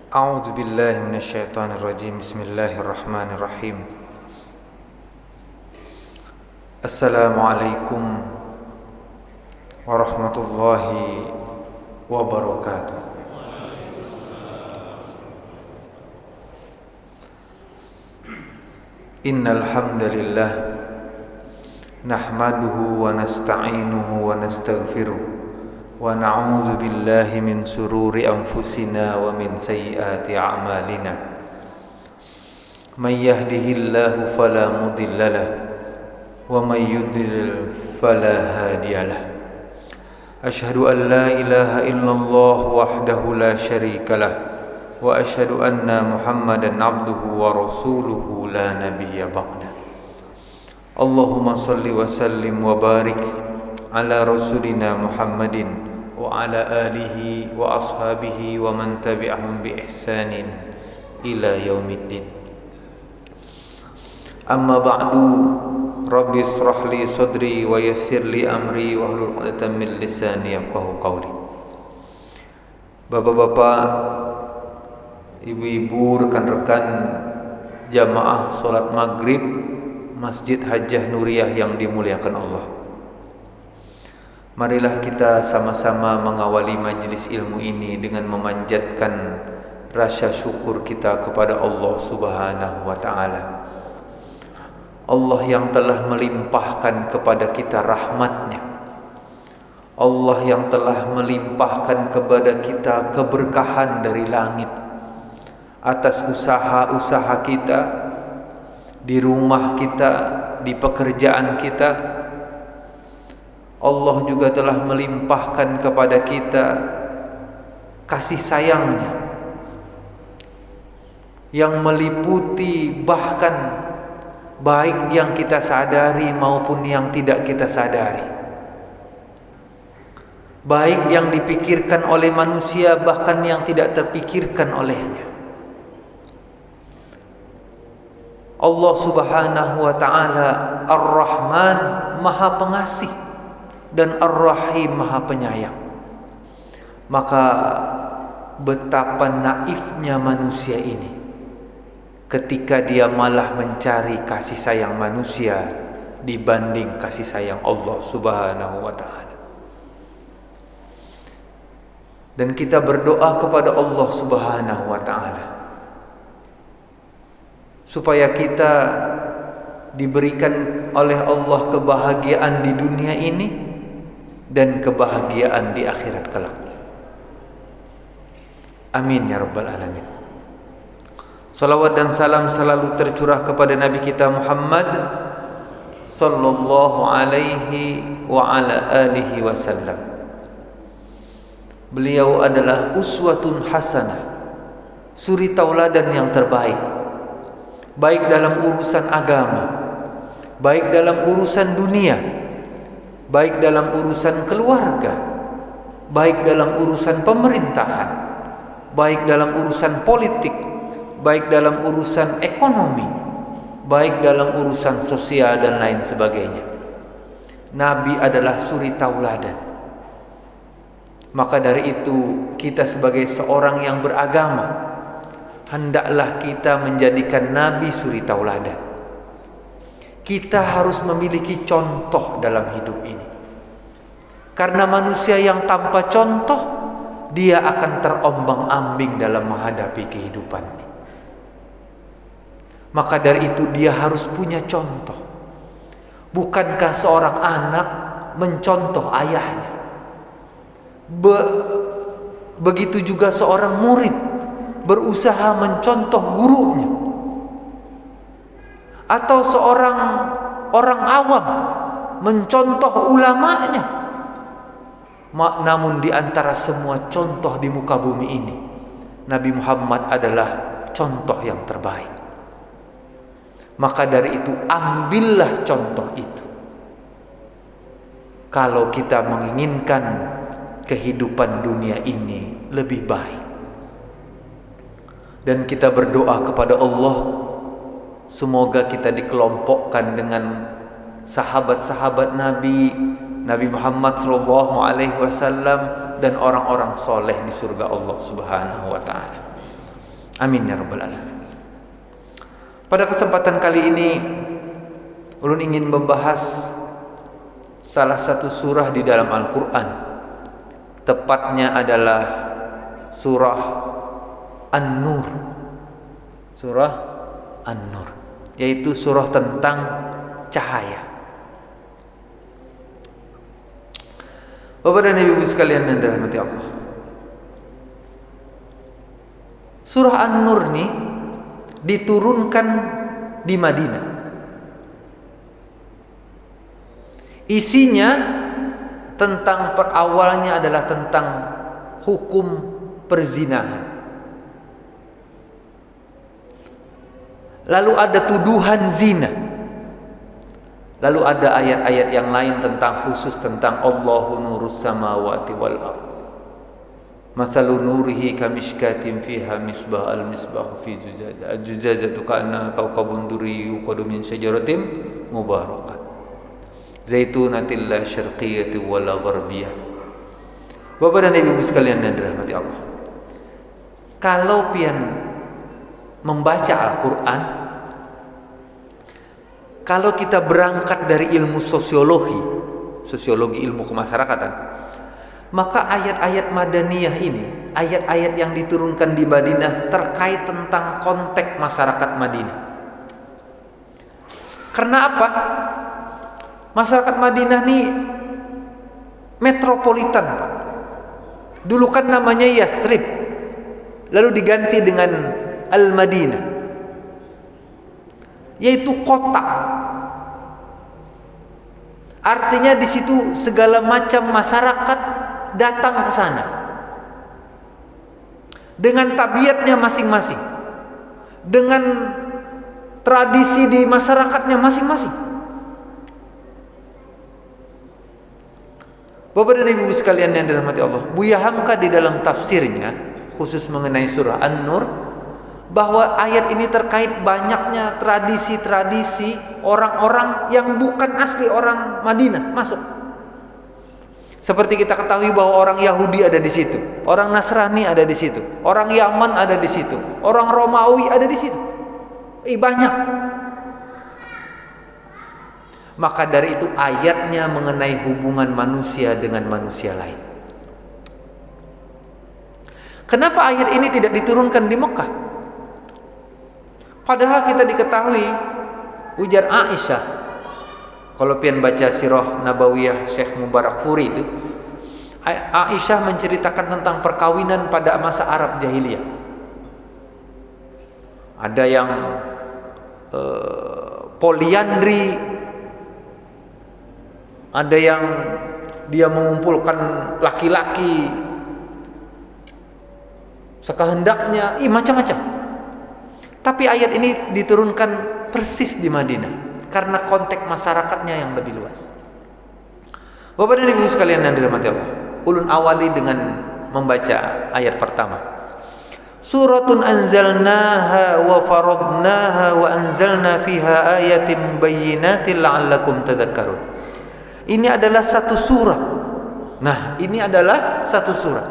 A'udzu billahi minasyaitonir rajim. Bismillahirrahmanirrahim. Assalamualaikum warahmatullahi wabarakatuh. Innal hamdalillah nahmaduhu wa nasta'inuhu wa nastaghfiruh wa na'udzu billahi min sururi anfusina wa min sayyiati a'malina. May yahdihillahu fala mudilla lahu wa may yudlil fala hadiya lahu. Asyhadu an la ilaha illallah wahdahu la syarika lahu wa asyhadu anna Muhammadan abduhu wa rasuluhu la nabiyya ba'da. Allahumma salli wa sallim wa barik ala rasulina Muhammadin wa ala alihi wa ashabihi wa man tabi'ahum bi ihsanin ila yaumiddin. Amma ba'du, rabbi israh li sadri wa yassir li amri wa hlul 'uqdatam min lisani yafqahu qawli. Bapak-bapak, ibu-ibu, rekan-rekan jamaah salat maghrib Masjid Hajjah Nuriyah yang dimuliakan Allah, marilah kita sama-sama mengawali majelis ilmu ini dengan memanjatkan rasa syukur kita kepada Allah Subhanahu wa ta'ala. Allah yang telah melimpahkan kepada kita rahmat-Nya, Allah yang telah melimpahkan kepada kita keberkahan dari langit atas usaha-usaha kita, di rumah kita, di pekerjaan kita. Allah juga telah melimpahkan kepada kita kasih sayang-Nya yang meliputi bahkan baik yang kita sadari maupun yang tidak kita sadari, baik yang dipikirkan oleh manusia bahkan yang tidak terpikirkan olehnya. Allah Subhanahu wa ta'ala Ar-Rahman, Maha Pengasih, dan Ar-Rahim, Maha Penyayang. Maka betapa naifnya manusia ini ketika dia malah mencari kasih sayang manusia dibanding kasih sayang Allah Subhanahu wa ta'ala. Dan kita berdoa kepada Allah Subhanahu wa ta'ala supaya kita diberikan oleh Allah kebahagiaan di dunia ini dan kebahagiaan di akhirat kelak. Amin ya rabbal alamin. Salawat dan salam selalu tercurah kepada Nabi kita Muhammad sallallahu alaihi wa ala alihi wasallam. Beliau adalah uswatun hasanah, suri tauladan yang terbaik, baik dalam urusan agama, baik dalam urusan dunia, baik dalam urusan keluarga, baik dalam urusan pemerintahan, baik dalam urusan politik, baik dalam urusan ekonomi, baik dalam urusan sosial dan lain sebagainya. Nabi adalah suri tauladan. Maka dari itu kita sebagai seorang yang beragama hendaklah kita menjadikan Nabi suri tauladan. Kita harus memiliki contoh dalam hidup ini. Karena manusia yang tanpa contoh, dia akan terombang-ambing dalam menghadapi kehidupannya. Maka dari itu dia harus punya contoh. Bukankah seorang anak mencontoh ayahnya? Begitu juga seorang murid berusaha mencontoh gurunya, atau seorang orang awam mencontoh ulamanya. Namun di antara semua contoh di muka bumi ini, Nabi Muhammad adalah contoh yang terbaik. Maka dari itu ambillah contoh itu kalau kita menginginkan kehidupan dunia ini lebih baik. Dan kita berdoa kepada Allah, semoga kita dikelompokkan dengan sahabat-sahabat Nabi Muhammad SAW dan orang-orang soleh di surga Allah Subhanahu wa ta'ala. Amin ya rabbal alamin. Pada kesempatan kali ini ulun ingin membahas salah satu surah di dalam Al-Quran. Tepatnya adalah surah An-Nur. Surah An-Nur, yaitu surah tentang cahaya. Bapak dan Ibu sekalian yang dirahmati Allah, surah An-Nur ini diturunkan di Madinah. Isinya tentang awalnya adalah tentang hukum perzinahan. Lalu ada tuduhan zina. Lalu ada ayat-ayat yang lain tentang khusus tentang Allahu nurus samawati wal ardh. Masalu nurihi kamishkatin fiha misbah al-misbah fi zujajah. Al-zujajatu ka'annaha kawkabun durriyyu yuqadu min syajaratin mubarakah. Zaitunatil la syarqiyyati wala gharbiyah. Bapak dan Ibu sekalian yang dirahmati Allah, kalau pian membaca Al-Quran, kalau kita berangkat dari ilmu sosiologi ilmu kemasyarakatan, maka ayat-ayat Madaniyah ini, ayat-ayat yang diturunkan di Madinah terkait tentang konteks masyarakat Madinah. Karena apa? Masyarakat Madinah ini metropolitan, Pak. Dulu kan namanya Yathrib, lalu diganti dengan Al-Madinah, yaitu kota. Artinya di situ segala macam masyarakat datang ke sana dengan tabiatnya masing-masing, dengan tradisi di masyarakatnya masing-masing. Bapak dan Ibu sekalian yang dirahmati Allah, Buya Hamka di dalam tafsirnya khusus mengenai surah An-Nur, bahwa ayat ini terkait banyaknya tradisi-tradisi orang-orang yang bukan asli orang Madinah masuk. Seperti kita ketahui bahwa orang Yahudi ada di situ, orang Nasrani ada di situ, orang Yaman ada di situ, orang Romawi ada di situ. Banyak. Maka dari itu ayatnya mengenai hubungan manusia dengan manusia lain. Kenapa ayat ini tidak diturunkan di Mekah? Padahal kita diketahui, ujar Aisyah, kalau pian baca sirah Nabawiyah Syekh Mubarakfuri itu, Aisyah menceritakan tentang perkawinan pada masa Arab Jahiliyah. Ada yang poliandri, ada yang dia mengumpulkan laki-laki sekehendaknya, macam-macam. Tapi ayat ini diturunkan persis di Madinah karena konteks masyarakatnya yang lebih luas. Bapak dan Ibu sekalian yang dirahmati Allah, ulun awali dengan membaca ayat pertama. Suratun anzalnaha wa faradnaha wa anzalna fiha ayatin bayyinatin la'allakum tadhakkarun. Ini adalah satu surat. Nah, ini adalah satu surat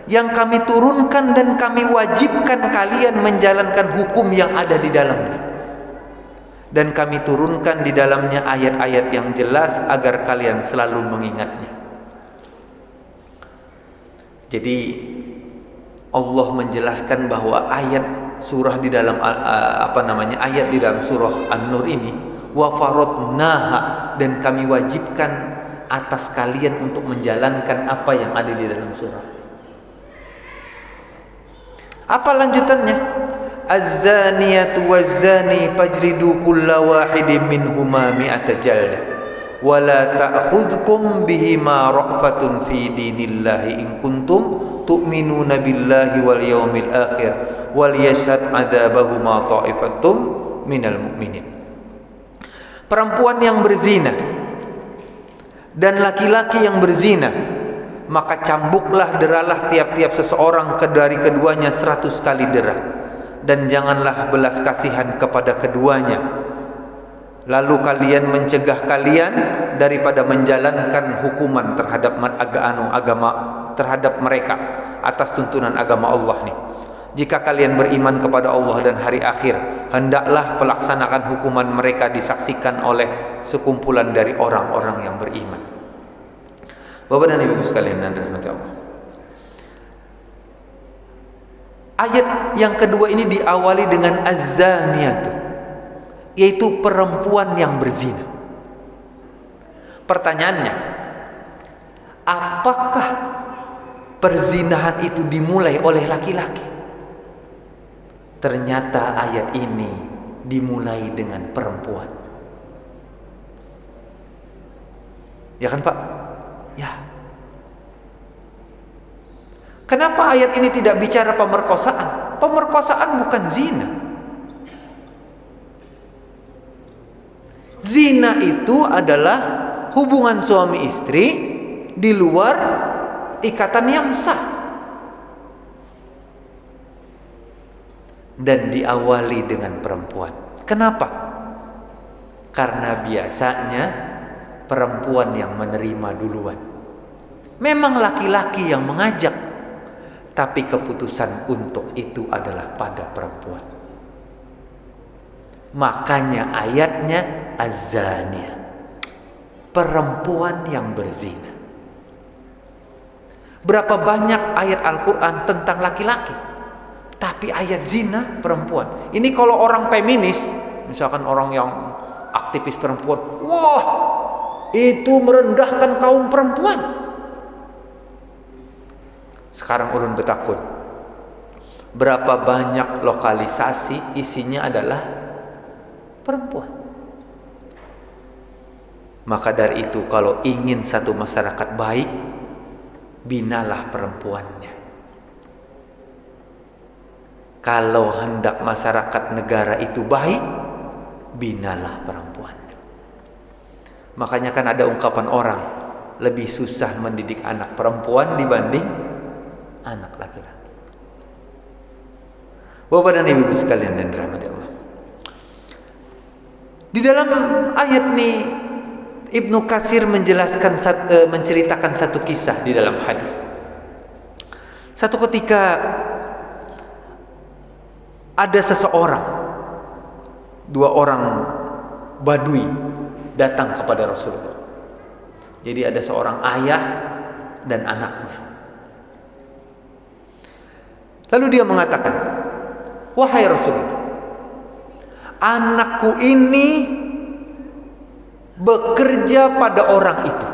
yang kami turunkan dan kami wajibkan kalian menjalankan hukum yang ada di dalamnya. Dan kami turunkan di dalamnya ayat-ayat yang jelas agar kalian selalu mengingatnya. Jadi Allah menjelaskan bahwa ayat surah di dalam ayat di dalam surah An-Nur ini, wa faradnaha, dan kami wajibkan atas kalian untuk menjalankan apa yang ada di dalam surah. Apa lanjutannya? Az-zaniyatu waz-zani fajridu kulla wahidin minhuma mi'ata jaldah wa la ta'khudhukum bihima ra'fatun fi dinillahi in kuntum tu'minuna billahi wal yawmil akhir wal yashhad 'adzabahuma ta'ifatum minal mu'minin. Perempuan yang berzina dan laki-laki yang berzina, maka cambuklah, deralah tiap-tiap seseorang dari keduanya 100 kali dera, dan janganlah belas kasihan kepada keduanya. Lalu kalian mencegah kalian daripada menjalankan hukuman terhadap agama terhadap mereka atas tuntunan agama Allah nih. Jika kalian beriman kepada Allah dan hari akhir, hendaklah pelaksanakan hukuman mereka disaksikan oleh sekumpulan dari orang-orang yang beriman. Bapak dan Ibu sekalian yang dirahmati Allah. Ayat yang kedua ini diawali dengan az-zaniyatu, yaitu perempuan yang berzina. Pertanyaannya, apakah perzinahan itu dimulai oleh laki-laki? Ternyata ayat ini dimulai dengan perempuan. Ya kan Pak? Ya. Kenapa ayat ini tidak bicara pemerkosaan? Pemerkosaan bukan zina. Zina itu adalah hubungan suami istri di luar ikatan yang sah. Dan diawali dengan perempuan. Kenapa? Karena biasanya perempuan yang menerima duluan. Memang laki-laki yang mengajak, tapi keputusan untuk itu adalah pada perempuan. Makanya ayatnya az-zaniyah, perempuan yang berzina. Berapa banyak ayat Al-Quran tentang laki-laki, tapi ayat zina perempuan. Ini kalau orang feminis, misalkan orang yang aktivis perempuan, wah itu merendahkan kaum perempuan. Sekarang ulun betakun, berapa banyak lokalisasi isinya adalah perempuan. Maka dari itu, kalau ingin satu masyarakat baik, binalah perempuannya. Kalau hendak masyarakat negara itu baik, binalah perempuan. Makanya kan ada ungkapan orang, lebih susah mendidik anak perempuan dibanding anak laki-laki. Bapak dan Ibu sekalian yang dirahmati Allah. Di dalam ayat ini Ibnu Katsir menceritakan satu kisah di dalam hadis. Satu ketika ada seseorang, dua orang Badui datang kepada Rasulullah. Jadi ada seorang ayah dan anaknya. Lalu dia mengatakan, wahai Rasulullah, anakku ini bekerja pada orang itu,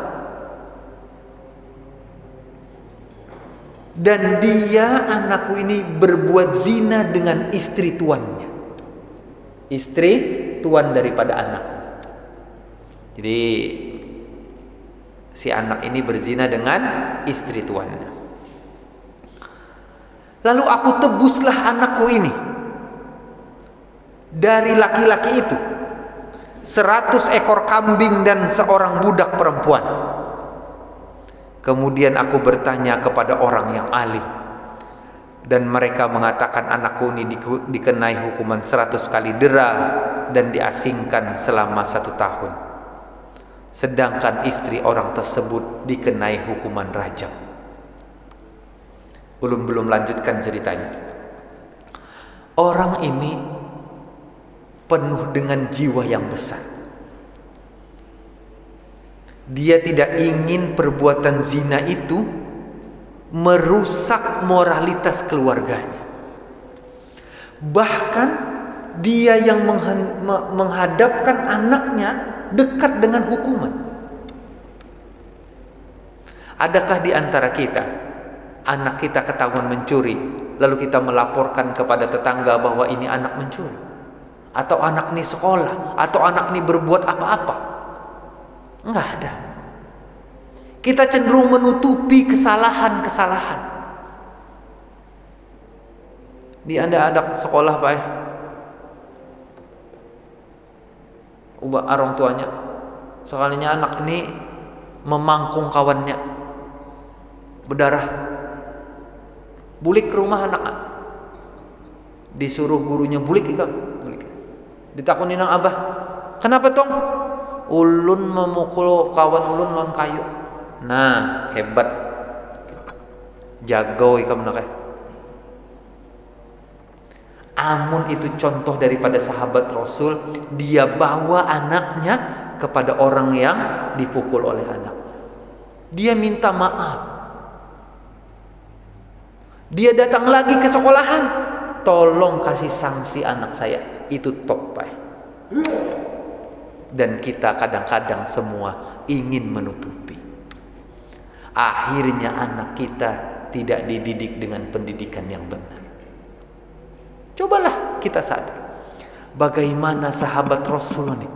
dan dia, anakku ini, berbuat zina dengan istri tuannya, istri tuan daripada anak. Jadi si anak ini berzina dengan istri tuannya. Lalu aku tebuslah anakku ini dari laki-laki itu 100 ekor kambing dan seorang budak perempuan. Kemudian aku bertanya kepada orang yang alim, dan mereka mengatakan anakku ini dikenai hukuman 100 kali dera dan diasingkan selama 1 tahun. Sedangkan istri orang tersebut dikenai hukuman rajam. Belum lanjutkan ceritanya. Orang ini penuh dengan jiwa yang besar. Dia tidak ingin perbuatan zina itu merusak moralitas keluarganya. Bahkan dia yang menghadapkan anaknya dekat dengan hukuman. Adakah di antara kita, anak kita ketahuan mencuri, lalu kita melaporkan kepada tetangga bahwa ini anak mencuri, atau anak ini sekolah, atau anak ini berbuat apa-apa? Enggak ada. Kita cenderung menutupi kesalahan-kesalahan. Di Anda ada sekolah Pak ya? Ubah orang tuanya, sekalinya anak ini memangkung kawannya, berdarah, bulik ke rumah anak, disuruh gurunya bulik ikam, bulik. Ditakunin nang abah, kenapa tong? Ulun memukul kawan ulun non kayu. Nah hebat, jago ikam nak. Amun itu contoh daripada sahabat Rasul, dia bawa anaknya kepada orang yang dipukul oleh anak. Dia minta maaf. Dia datang lagi ke sekolahan, tolong kasih sanksi anak saya. Itu top, Pak. Dan kita kadang-kadang semua ingin menutupi. Akhirnya anak kita tidak dididik dengan pendidikan yang benar. Cobalah kita sadar bagaimana sahabat Rasul ini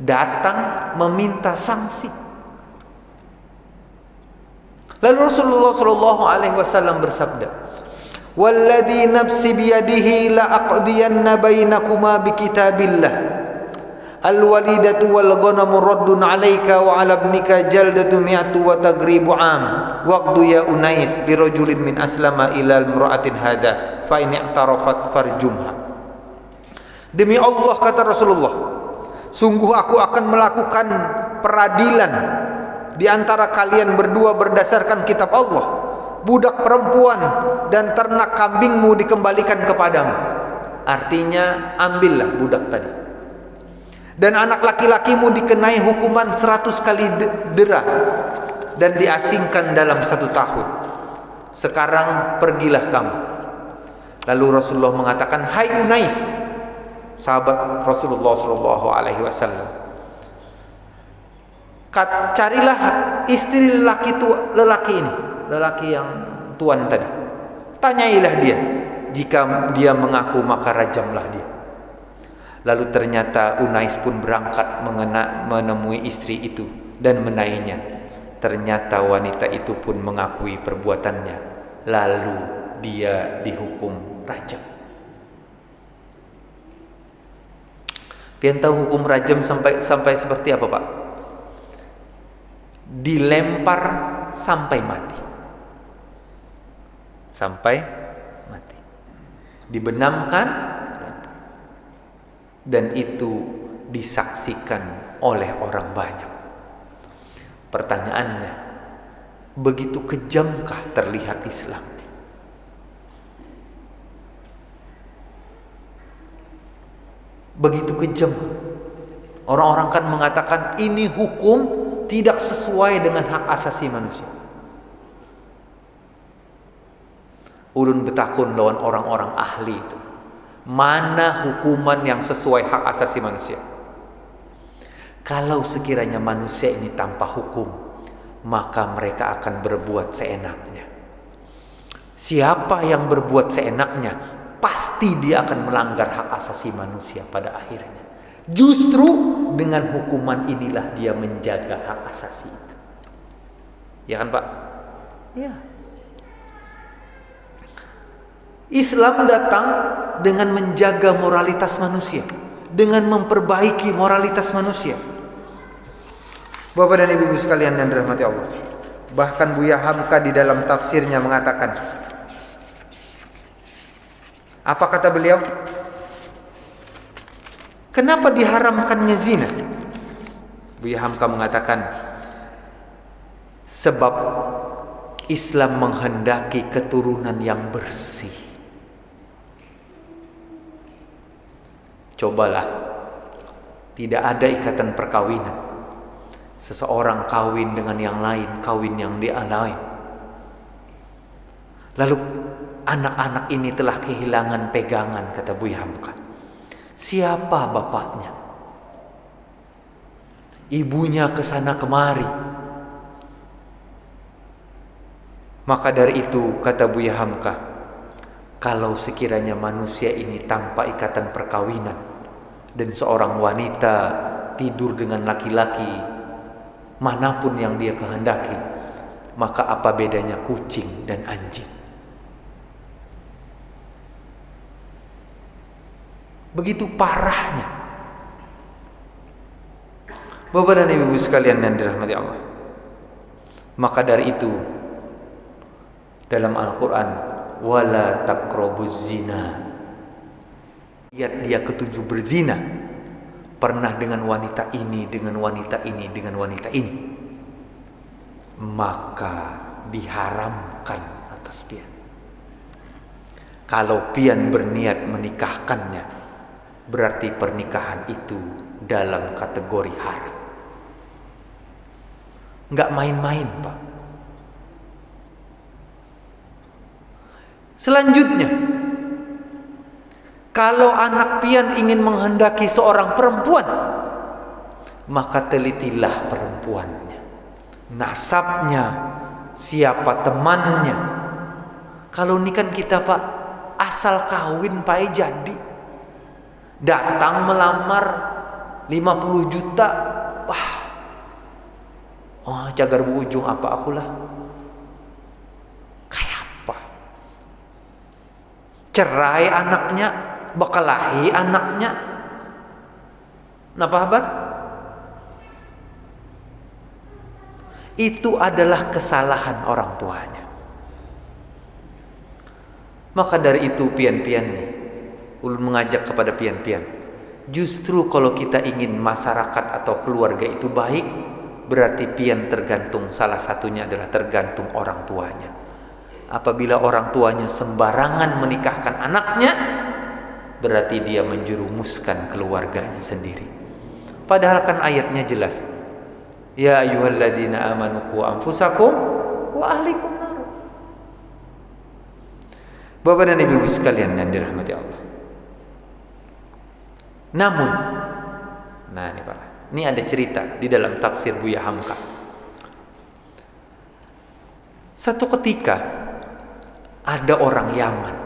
datang meminta sanksi. Lalu Rasulullah sallallahu alaihi wasallam bersabda, "Walladzi nafsi biyadihi la aqdiyanna bainakuma bikitabillah. Al-walidatu wal ghanamu raddun 'alaika wa 'ala ibnika jaldatu mi'atu wa tagribu 'am. Waqdu ya Unais li rajulin min aslama ila imra'atin hadha fa in i'tarafat farjumha." Demi Allah, kata Rasulullah, sungguh aku akan melakukan peradilan di antara kalian berdua berdasarkan kitab Allah. Budak perempuan dan ternak kambingmu dikembalikan kepadamu. Artinya, ambillah budak tadi. Dan anak laki-lakimu dikenai hukuman 100 kali dera dan diasingkan dalam 1 tahun. Sekarang pergilah kamu. Lalu Rasulullah mengatakan, "Hai Unais," sahabat Rasulullah sallallahu alaihi wasallam, "carilah istri lelaki ini, lelaki yang tuan tadi. Tanyailah dia. Jika dia mengaku, maka rajamlah dia." Lalu ternyata Unais pun berangkat menemui istri itu dan menaiknya. Ternyata wanita itu pun mengakui perbuatannya. Lalu dia dihukum rajam. Pian tahu hukum rajam sampai seperti apa, Pak? Dilempar sampai mati. Sampai mati. Dibenamkan, dan itu disaksikan oleh orang banyak. Pertanyaannya, begitu kejamkah terlihat Islam? Begitu kejam. Orang-orang kan mengatakan ini hukum tidak sesuai dengan hak asasi manusia. Ulun betakun lawan orang-orang ahli itu. Mana hukuman yang sesuai hak asasi manusia? Kalau sekiranya manusia ini tanpa hukum, maka mereka akan berbuat seenaknya. Siapa yang berbuat seenaknya, pasti dia akan melanggar hak asasi manusia pada akhirnya. Justru dengan hukuman inilah dia menjaga hak asasi itu. Ya kan, Pak? Ya. Islam datang dengan menjaga moralitas manusia, dengan memperbaiki moralitas manusia. Bapak dan Ibu sekalian yang dirahmati Allah, bahkan Buya Hamka di dalam tafsirnya mengatakan, apa kata beliau? Kenapa diharamkannya zina? Buya Hamka mengatakan, sebab Islam menghendaki keturunan yang bersih. Cobalah, tidak ada ikatan perkawinan. Seseorang kawin dengan yang lain, kawin yang dia lain. Lalu anak-anak ini telah kehilangan pegangan, kata Buya Hamka. Siapa bapaknya? Ibunya kesana kemari. Maka dari itu, kata Buya Hamka, kalau sekiranya manusia ini tanpa ikatan perkawinan dan seorang wanita tidur dengan laki-laki manapun yang dia kehendaki, maka apa bedanya kucing dan anjing? Begitu parahnya. Bapak dan Ibu sekalian yang dirahmati Allah. Maka dari itu dalam Al-Quran, wala taqrabuz zina. Lihat dia ketujuh berzina. Pernah dengan wanita ini, dengan wanita ini, dengan wanita ini. Maka diharamkan atas dia. Kalau pian berniat menikahkannya, berarti pernikahan itu dalam kategori haram. Nggak main-main, Pak. Selanjutnya, kalau anak pian ingin menghendaki seorang perempuan, maka telitilah perempuannya, nasabnya, siapa temannya. Kalau ini kan kita, Pak, asal kawin Pak jadi. Datang melamar 50 juta. Wah. Oh, cagar berujung apa akulah. Kayak apa? Cerai anaknya, bekalahi anaknya. Napa kabar? Itu adalah kesalahan orang tuanya. Maka dari itu pian-pian nih, ulun mengajak kepada pian-pian, justru kalau kita ingin masyarakat atau keluarga itu baik, berarti pian tergantung, salah satunya adalah tergantung orang tuanya. Apabila orang tuanya sembarangan menikahkan anaknya, berarti dia menjerumuskan keluarganya sendiri. Padahal kan ayatnya jelas. Ya ayyuhalladzina amanu qu anfusakum wa ahlikum nar. Bapak dan Ibu sekalian yang dirahmati Allah. Namun, nah ini Pak, ini ada cerita di dalam tafsir Buya Hamka. Satu ketika ada orang Yaman.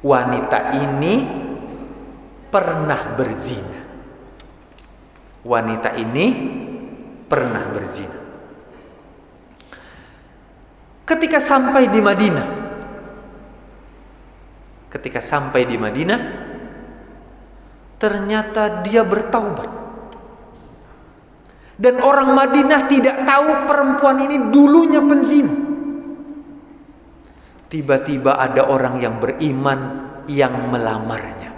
Wanita ini pernah berzina. Wanita ini pernah berzina. Ketika sampai di Madinah, ternyata dia bertaubat. Dan orang Madinah tidak tahu perempuan ini dulunya penzina. Tiba-tiba ada orang yang beriman yang melamarnya.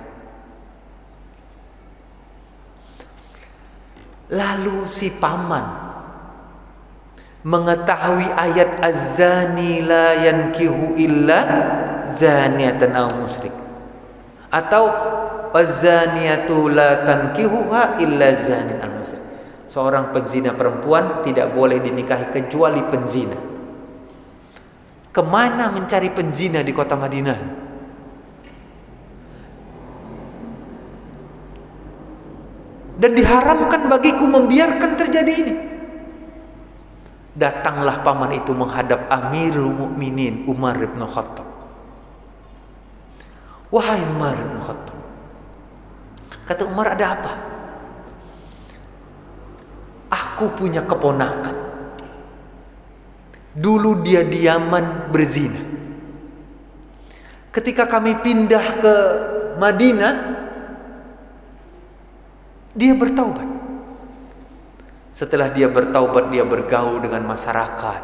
Lalu si paman mengetahui ayat az-zani la yankihu illa zaniatan aw musyrik, atau az-zaniyatu la tankihuha illa zanin aw musyrik. Seorang penzina perempuan tidak boleh dinikahi kecuali penzina. Kemana mencari penzina di kota Madinah? Dan diharamkan bagiku membiarkan terjadi ini. Datanglah paman itu menghadap Amirul Mukminin Umar bin Khattab. Wahai Umar bin Khattab, kata Umar, ada apa? Aku punya keponakan. Dulu dia di Yaman berzina. Ketika kami pindah ke Madinah, dia bertaubat. Setelah dia bertaubat, dia bergaul dengan masyarakat.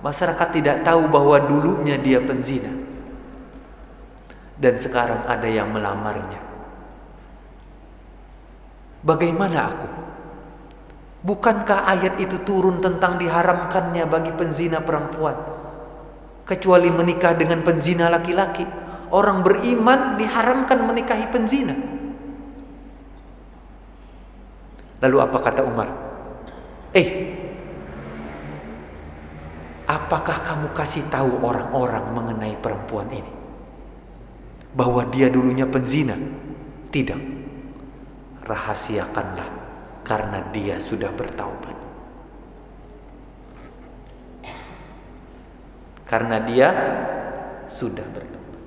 Masyarakat tidak tahu bahwa dulunya dia penzina. Dan sekarang ada yang melamarnya. Bagaimana aku? Bukankah ayat itu turun tentang diharamkannya bagi penzina perempuan, kecuali menikah dengan penzina laki-laki? Orang beriman diharamkan menikahi penzina. Lalu apa kata Umar? Apakah kamu kasih tahu orang-orang mengenai perempuan ini bahwa dia dulunya penzina? Tidak. Rahasiakanlah, karena dia sudah bertaubat. Karena dia sudah bertaubat.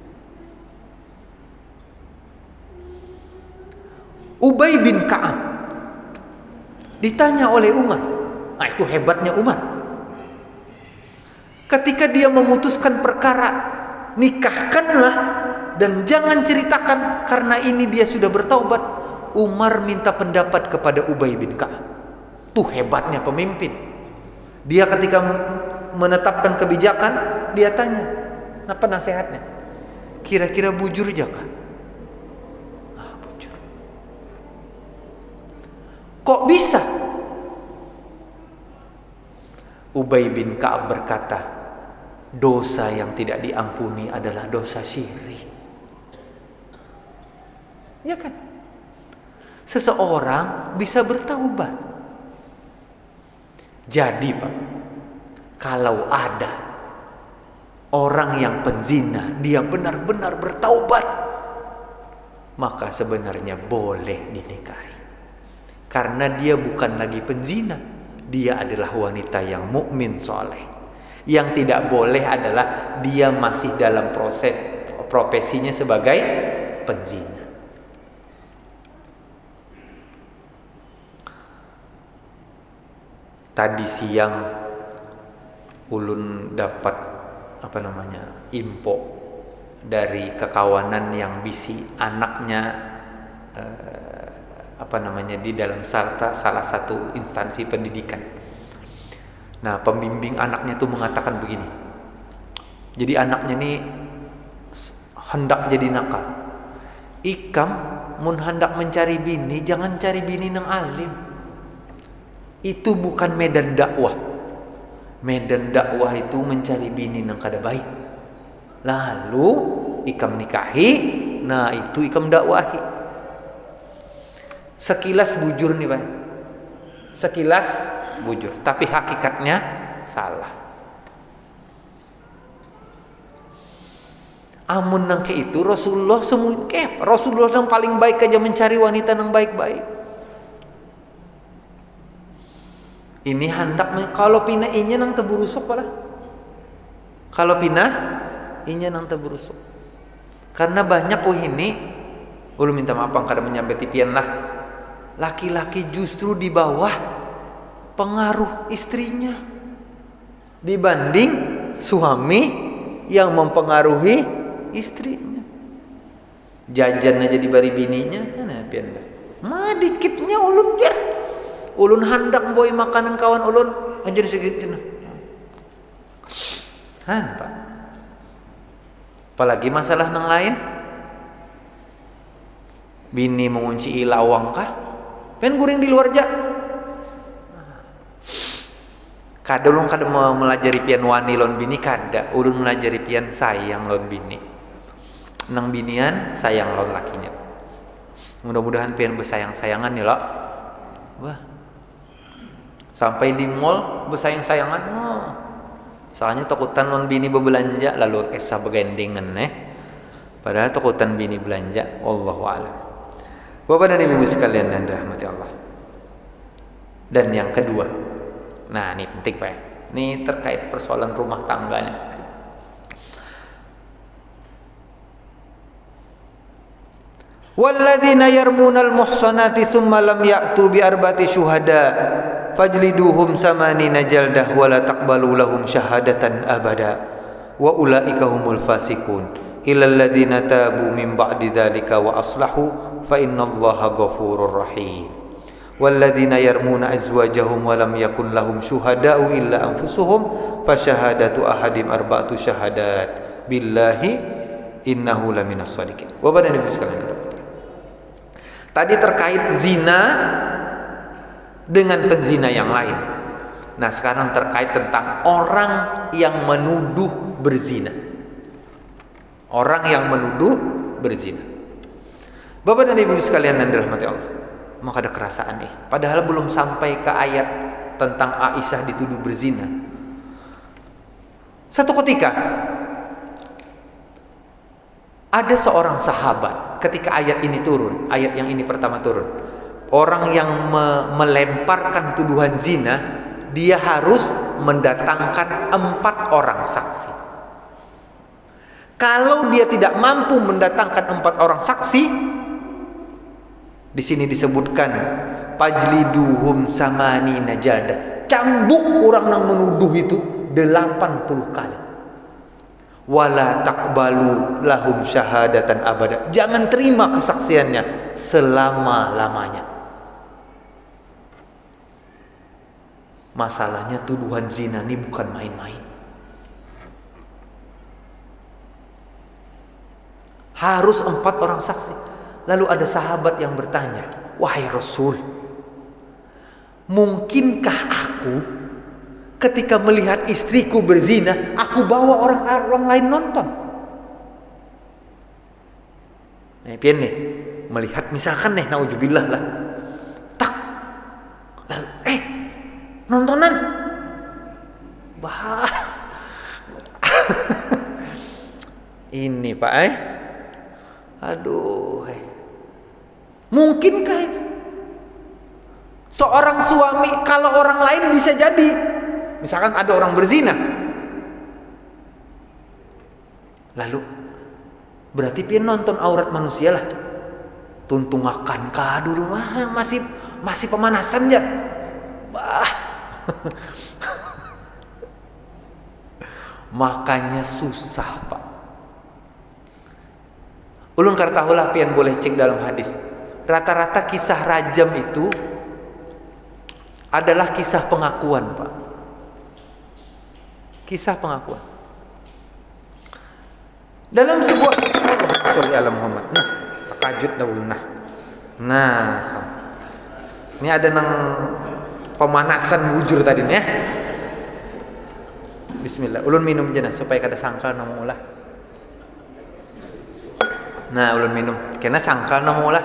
Ubay bin Ka'ab ditanya oleh Umar. Nah, itu hebatnya Umar. Ketika dia memutuskan perkara, nikahkanlah dan jangan ceritakan karena ini dia sudah bertaubat. Umar minta pendapat kepada Ubay bin Ka'ab. Tuh hebatnya pemimpin. Dia ketika menetapkan kebijakan, dia tanya, apa nasihatnya? Kira-kira bujur jakah? Bujur. Kok bisa? Ubay bin Ka'ab berkata, dosa yang tidak diampuni adalah dosa syirik. Ya kan? Seseorang bisa bertaubat. Jadi Pak, kalau ada orang yang penzina, dia benar-benar bertaubat, maka sebenarnya boleh dinikahi. Karena dia bukan lagi penzina, dia adalah wanita yang mukmin soleh. Yang tidak boleh adalah dia masih dalam proses profesinya sebagai penzina. Tadi siang ulun dapat info dari kekawanan yang bisi anaknya di dalam salah satu instansi pendidikan. Nah, pembimbing anaknya tuh mengatakan begini. Jadi anaknya nih hendak jadi nakal. Ikam mun hendak mencari bini, jangan cari bini nang alim. Itu bukan medan dakwah. Medan dakwah itu mencari bini nang kada baik. Lalu ikam nikahi, nah itu ikam dakwahi. Sekilas bujur nih Pak. Sekilas bujur, tapi hakikatnya salah. Amun nang ke itu Rasulullah Rasulullah yang paling baik aja mencari wanita yang baik-baik. Ini hendak kalau pinah inya nang teburusuk pala. Kalau pinah inya nang teburusuk. Karena banyak ini ulun minta maaf kada menyampai tipian lah. Laki-laki justru di bawah pengaruh istrinya dibanding suami yang mempengaruhi istrinya. Jajan aja dibari bininya, mah dikitnya ulun jar. Ulun hendak boy makanan kawan ulun aja segitu. Pak. Apalagi masalah nang lain. Bini mengunci ilawang kah? Pen guring di luar aja. Kada ulun kada mau melajari pian wani lon bini kada, ulun melajari pian sayang lon bini. Nang binian sayang lon lakinya. Mudah-mudahan pian bersayang-sayangan ya lo. Wah. Sampai di mall bersayang-sayangan. Oh. Soalnya takutan lon bini berbelanja lalu kisah begendingan Padahal takutan bini belanja. Wallahu a'lam. Bapak dan Ibu sekalian yang dirahmati Allah. Dan yang kedua, nah ini penting Pak. Ini terkait persoalan rumah tangganya. Walladzina yarmunal muhsanati summa lam ya'tu bi arba'ati syuhada fajliduhum samanina jaldah wa la taqbalu lahum syahadatan abada wa ulaika humul fasiqun illa alladzina tabu min ba'di dzalika wa aslahu fa innallaha ghafurur rahim. Walladzina yarmuna azwajahum wa lam yakun lahum syuhada'u illa anfusuhum fa syahadatu ahadim arba'atu syahadat billahi innahu laminas shadiqin. Bapak dan Ibu sekalian. Tadi terkait zina dengan penzina yang lain. Nah, sekarang terkait tentang orang yang menuduh berzina. Orang yang menuduh berzina. Bapak dan Ibu sekalian yang dirahmati Allah. Maka ada kerasaan padahal belum sampai ke ayat tentang Aisyah dituduh berzina. Satu ketika ada seorang sahabat ketika ayat ini turun, ayat yang ini pertama turun. Orang yang melemparkan tuduhan zina, dia harus mendatangkan 4 orang saksi. Kalau dia tidak mampu mendatangkan 4 orang saksi, di sini disebutkan pajliduhum samanina jalda. Cambuk orang yang menuduh itu 80 kali. Wala taqbalu lahum syahadatan abada. Jangan terima kesaksiannya selama-lamanya. Masalahnya tuduhan zina ini bukan main-main. Harus 4 orang saksi. Lalu ada sahabat yang bertanya, wahai Rasul, mungkinkah aku ketika melihat istriku berzina, aku bawa orang lain nonton. Pian nih, melihat misalkan nih, naudzubillah lah, tak, lalu nontonan, bah, ini Pak, aduh, mungkinkah itu? Seorang suami, kalau orang lain bisa jadi, misalkan ada orang berzina, lalu berarti pian nonton aurat manusia lah, tuntungakan kah dulu masih pemanasan ya, bah. Makanya susah Pak. Ulun kartahulah pian boleh cek dalam hadis. Rata-rata kisah rajam itu adalah kisah pengakuan Pak. Kisah pengakuan. Dalam sebuah Sholli ala Muhammad. Nah, takajud dahulu nah. Ini ada nang pemanasan wujur tadi nih ya. Bismillah. Ulun minum jenah supaya kada sangkal namu ulah. Nah, ulun minum. Kena sangkal namu ulah.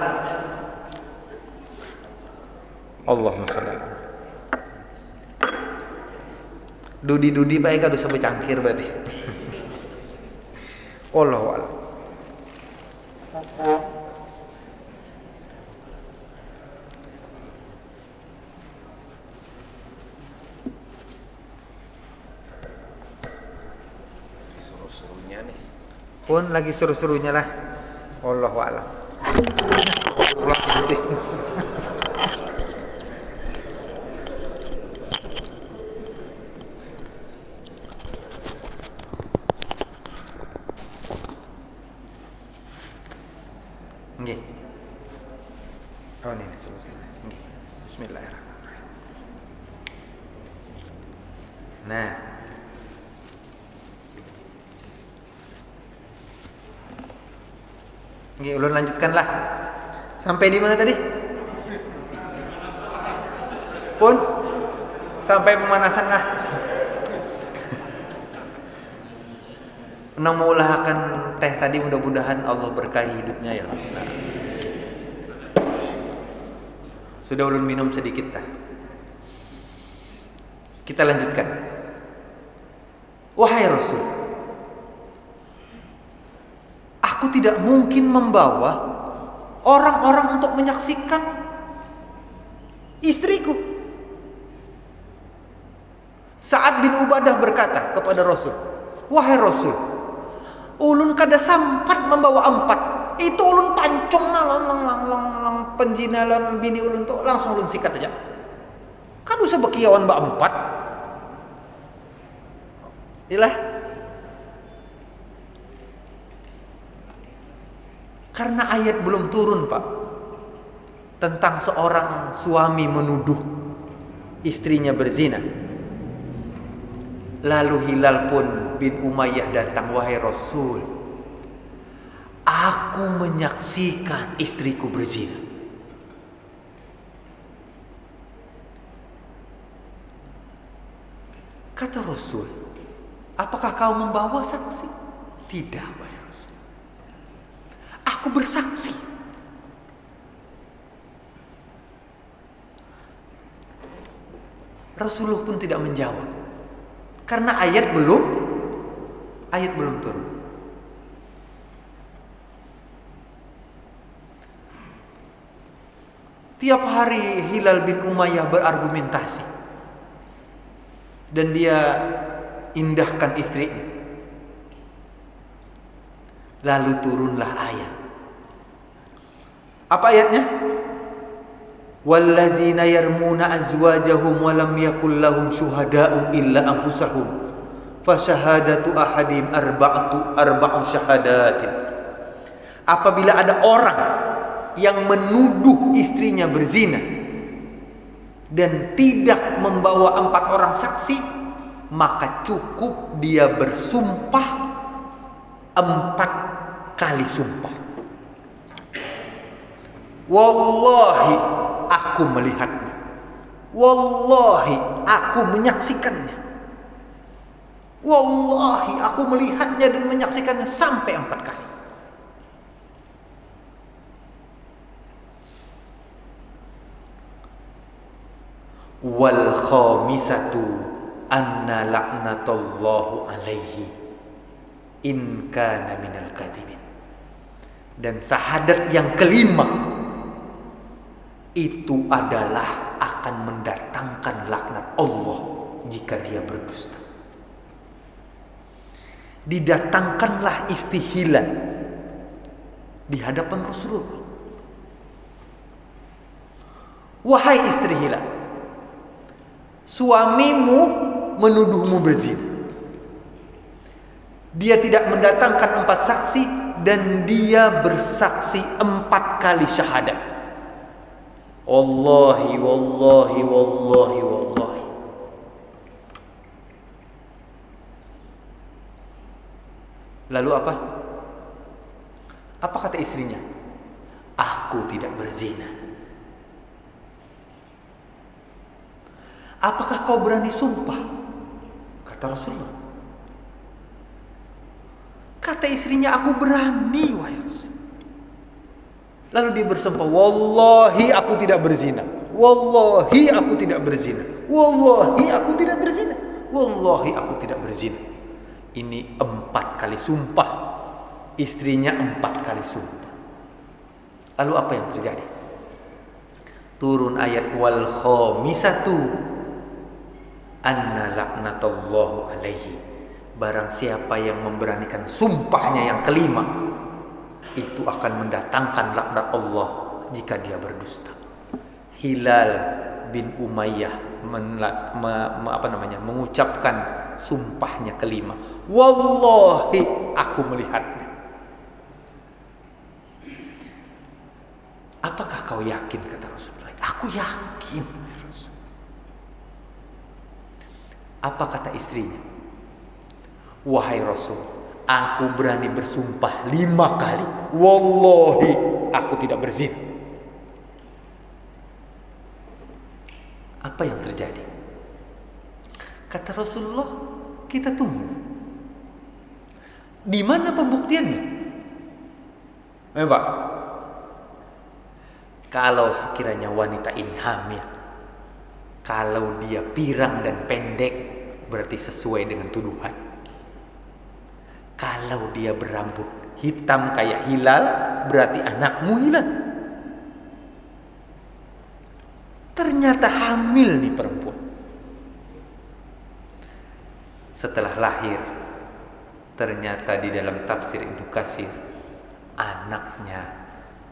Allahumma sholli ala. Dudi Pak Eka sampai cangkir berarti. Wallahu a'lam. Seru-serunya nih. Pun lagi seru-serunya lah. Wallahu a'lam. Pulang sedih. Nggih. Oh ini sebutkan. Nggih. Bismillahirrahmanirrahim. Nah. Nggih, ulun lanjutkanlah. Sampai di mana tadi? Pun sampai pemanasan lah. Nang mengulahkan teh tadi, mudah-mudahan Allah berkahi hidupnya ya Allah. Sudah ulun minum sedikit dah. Kita lanjutkan. Wahai Rasul, aku tidak mungkin membawa orang-orang untuk menyaksikan istriku. Sa'ad bin Ubadah berkata kepada Rasul, wahai Rasul, ulun kada sampat membawa 4. Itu ulun pancung lang penjinalan bini ulun tuh langsung ulun sikat aja. Kan usah bekiawan mbak 4. Ilah. Karena ayat belum turun Pak tentang seorang suami menuduh istrinya berzina. Lalu Hilal pun bin Umayyah datang, wahai Rasul, aku menyaksikan istriku berzina. Kata Rasul, apakah kau membawa saksi? Tidak, wahai Rasul. Aku bersaksi. Rasulullah pun tidak menjawab. Karena ayat belum turun. Tiap hari Hilal bin Umayyah berargumentasi dan dia indahkan istrinya. Lalu turunlah ayat. Apa ayatnya? Walladzina yarmuna azwajahum wa lam yakul lahum syuhada'u illa anfusahum fa syahadatu ahadim arba'u syahadatin. Apabila ada orang yang menuduh istrinya berzina dan tidak membawa 4 orang saksi, maka cukup dia bersumpah 4 kali sumpah. Wallahi aku melihatnya, wallahi aku menyaksikannya, Wallahi aku melihatnya dan menyaksikannya sampai 4 kali. Wal khamisatu anna la'natallahu alaihi in kana minal kadhibin. Dan syahadat yang kelima itu adalah akan mendatangkan laknat Allah jika dia berdusta. Didatangkanlah istihilan di hadapan Rasulullah. Wahai istri Hilal, suamimu menuduhmu berzina. Dia tidak mendatangkan 4 saksi dan dia bersaksi 4 kali syahadat. Wallahi, wallahi, wallahi, wallahi. Lalu apa? Apa kata istrinya? Aku tidak berzina. Apakah kau berani sumpah? Kata Rasulullah. Kata istrinya, aku berani, wahai Rasul. Lalu dia bersumpah, wallahi aku tidak berzina. Wallahi aku tidak berzina. Wallahi aku tidak berzina. Wallahi aku tidak berzina. Ini 4 kali sumpah. Istrinya 4 kali sumpah. Lalu apa yang terjadi? Turun ayat wal khamisatu anna laknatallahu alaihi. Barang siapa yang memberanikan sumpahnya yang kelima, itu akan mendatangkan laknat Allah jika dia berdusta. Hilal bin Umayyah mengucapkan sumpahnya kelima. Wallahi aku melihatnya. Apakah kau yakin, kata Rasulullah? Aku yakin. Apa kata istrinya? Wahai Rasul, aku berani bersumpah 5 kali. Wallahi aku tidak berzina. Apa yang terjadi? Kata Rasulullah, kita tunggu. Di mana pembuktiannya? Pak, kalau sekiranya wanita ini hamil, kalau dia pirang dan pendek, berarti sesuai dengan tuduhan. Kalau dia berambut hitam kayak Hilal, berarti anakmu Hilal. Ternyata hamil nih perempuan. Setelah lahir, ternyata di dalam tafsir Ibnu Katsir, anaknya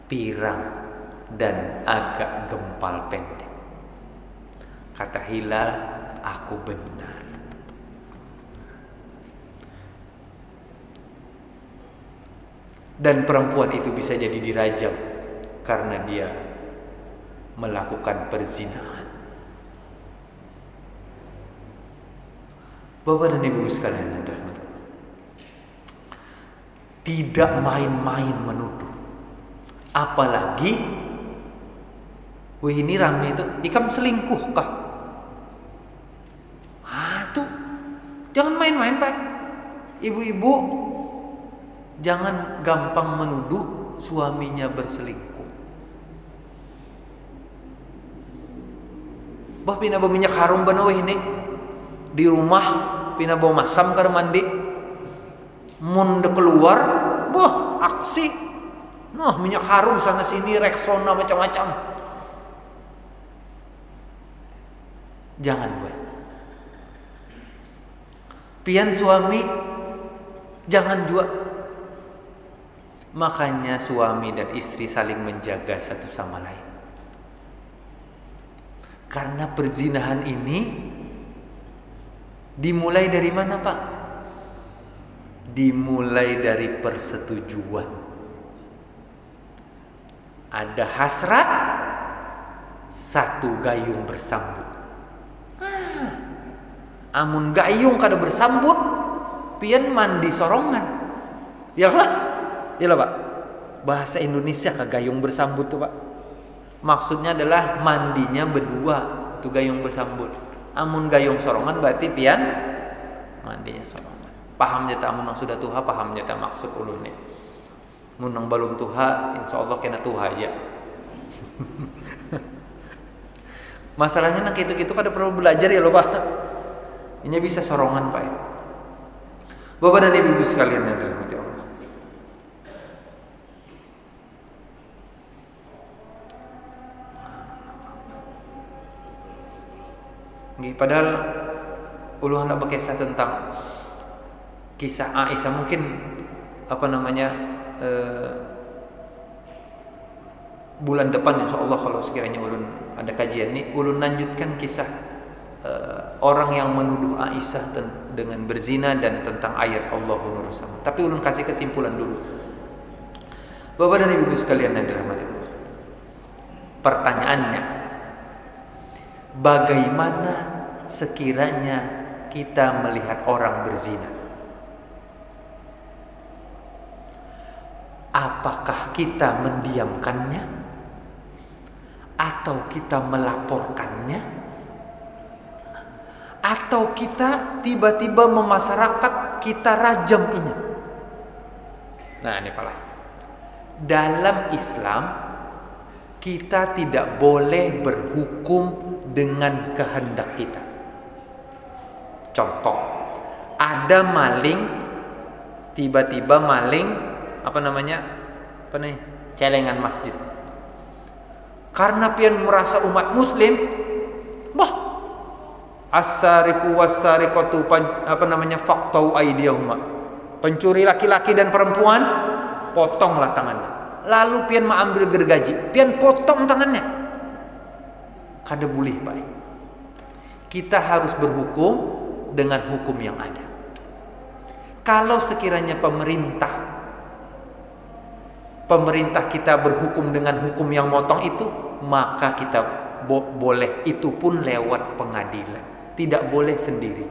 pirang dan agak gempal pendek. Kata Hilal, aku benar. Dan perempuan itu bisa jadi dirajam karena dia melakukan perzinahan. Bapak dan Ibu sekalian, tidak main-main menuduh. Apalagi ini rame itu, ikam selingkuh kah? Tuh, jangan main-main Pak. Ibu-ibu, jangan gampang menuduh suaminya berselingkuh. Bah pina bawa minyak harum bana ini di rumah, pina bawa masam kar mandi. Mun de keluar, wah aksi. Nah, minyak harum sana sini, Rexona macam-macam. Jangan buat. Pian suami jangan juga. Makanya suami dan istri saling menjaga satu sama lain. Karena perzinahan ini dimulai dari mana, Pak? Dimulai dari persetujuan. Ada hasrat, satu gayung bersambut. Amun gayung kada bersambut, pian mandi sorongan. Ya lah. Iyalah Pak, bahasa Indonesia ke gayung bersambut tuh Pak. Maksudnya adalah mandinya berdua, itu gayung bersambut. Amun gayung sorongan berarti pian mandinya sorongan. Paham jeta munang sudah tuha, paham jeta maksud ulun nih. Munang belum tuha, insyaallah kena tuha aja. Masalahnya nak gitu-gitu kada perlu belajar ya loh Pak. Ini bisa sorongan Pak. Bapak dan Ibu sekalian yang dirahmati Allah. Padahal ulu hendak berkisah tentang kisah Aisyah, mungkin bulan depan insyaallah kalau sekiranya ulun ada kajian nih, ulun lanjutkan kisah orang yang menuduh Aisyah dengan berzina dan tentang ayat Allahu Nur Sama. Tapi ulun kasih kesimpulan dulu. Bapak dan Ibu sekalian yang dirahmati Allah. Pertanyaannya, bagaimana sekiranya kita melihat orang berzina? Apakah kita mendiamkannya atau kita melaporkannya atau kita tiba-tiba memasyarakat kita rajam ini? Nah, ini pala. Dalam Islam kita tidak boleh berhukum dengan kehendak kita. Contoh, ada maling, tiba-tiba maling celengan masjid. Karena pian merasa umat muslim, as-sariqu was-sariqatu faqtau aydiyahuma. Pencuri laki-laki dan perempuan, potonglah tangannya. Lalu pian mengambil gergaji, pian potong tangannya. Kada boleh, Pak. Kita harus berhukum dengan hukum yang ada. Kalau sekiranya pemerintah kita berhukum dengan hukum yang motong itu, maka kita boleh, itu pun lewat pengadilan, tidak boleh sendiri.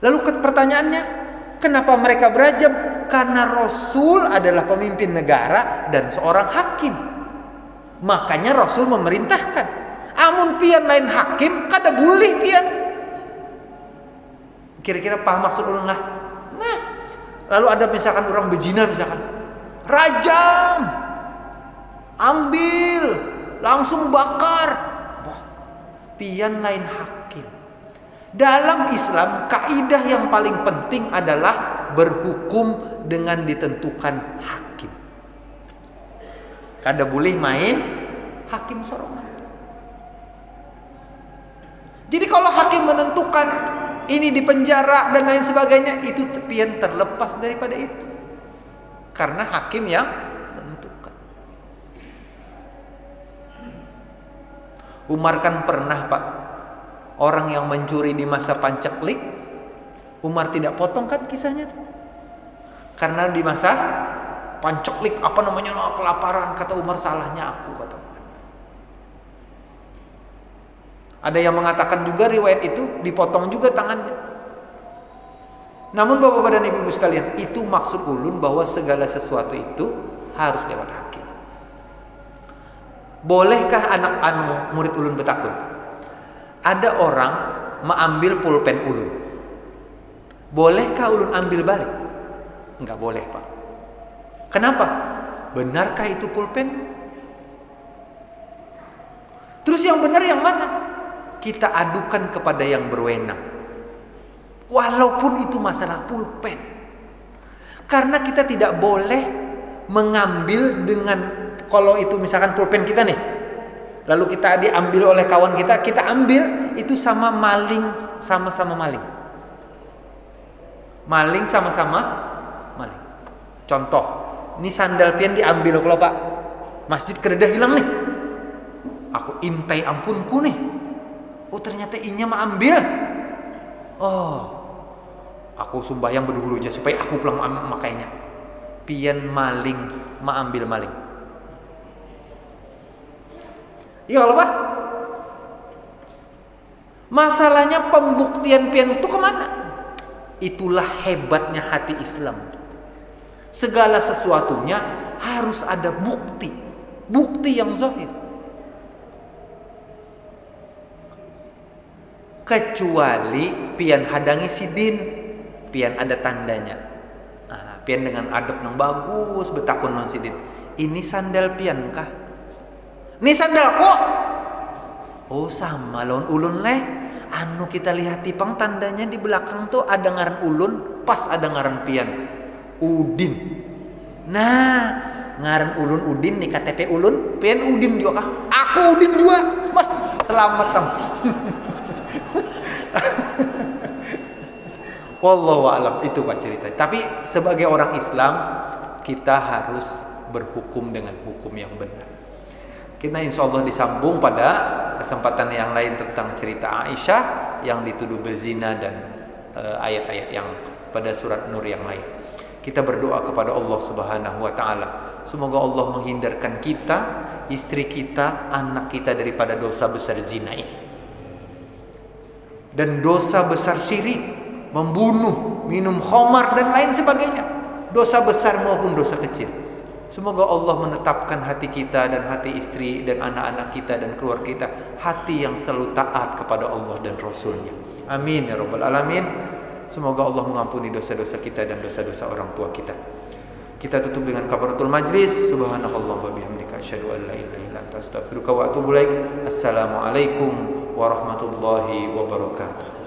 Lalu pertanyaannya, kenapa mereka berajam? Karena Rasul adalah pemimpin negara dan seorang hakim, makanya Rasul memerintahkan. Amun pian lain hakim, kada boleh pian. Kira-kira paham maksud ulun lah. Nah, lalu ada misalkan orang berzina misalkan, rajam, ambil, langsung bakar. Pian lain hakim. Dalam Islam, kaidah yang paling penting adalah berhukum dengan ditentukan hakim. Kada boleh main hakim sorongan. Jadi kalau hakim menentukan ini di penjara dan lain sebagainya, itu pian terlepas daripada itu. Karena hakim yang menentukan. Umar kan pernah, Pak, orang yang mencuri di masa Pancaklik, Umar tidak potong kan kisahnya tuh. Karena di masa Pancaklik kelaparan, kata Umar, salahnya aku, kata Umar. Ada yang mengatakan juga riwayat itu dipotong juga tangannya. Namun Bapak dan Ibu sekalian, itu maksud ulun bahwa segala sesuatu itu harus lewat hakim. Bolehkah murid ulun bertakun? Ada orang mengambil pulpen ulun. Bolehkah ulun ambil balik? Enggak boleh, Pak. Kenapa? Benarkah itu pulpen? Terus yang benar yang mana? Kita adukan kepada yang berwenang. Walaupun itu masalah pulpen. Karena kita tidak boleh mengambil dengan, kalau itu misalkan pulpen kita nih, lalu kita diambil oleh kawan kita ambil, itu sama maling, sama-sama maling. Maling sama-sama maling. Contoh, ini sandal pian diambil kalau Pak, masjid keredah hilang nih. Aku intai ampunku nih. Oh, ternyata inya mengambil. Oh, aku sembahyang berdahulu aja supaya aku pulang makainya. Pian maling, mengambil maling. Iya kalau Pak. Masalahnya pembuktian pian itu kemana? Itulah hebatnya hati Islam. Segala sesuatunya harus ada bukti. Bukti yang zahir. kecuali pian hadangi sidin, pian ada tandanya. Pian dengan adab yang bagus betakun non sidin. Ini sandal pian kah? Ini sandal kok? Oh sama lawan ulun leh. Anu kita lihat tipang tandanya di belakang tuh ada ngaran ulun, pas ada ngaran pian Udin. Nah, ngaran ulun Udin di KTP ulun, pian Udin juga kah? Aku Udin juga. Mah, selamat tam. Wallahu a'lam, itu Pak cerita. Tapi sebagai orang Islam kita harus berhukum dengan hukum yang benar. Kita insya Allah disambung pada kesempatan yang lain tentang cerita Aisyah yang dituduh berzina dan ayat-ayat yang pada surat Nur yang lain. Kita berdoa kepada Allah Subhanahu wa taala. Semoga Allah menghindarkan kita, istri kita, anak kita daripada dosa besar zina ini. Dan dosa besar syirik, membunuh, minum khamar dan lain sebagainya. Dosa besar maupun dosa kecil. Semoga Allah menetapkan hati kita dan hati istri dan anak-anak kita dan keluarga kita hati yang selalu taat kepada Allah dan Rasulnya. Amin ya rabbal alamin. Semoga Allah mengampuni dosa-dosa kita dan dosa-dosa orang tua kita. Kita tutup dengan kafaratul majlis. Subhanakallah wa bihamdika asyhadu an la ilaha illa anta astaghfiruka wa atubu ilaik. Assalamualaikum warahmatullahi wabarakatuh.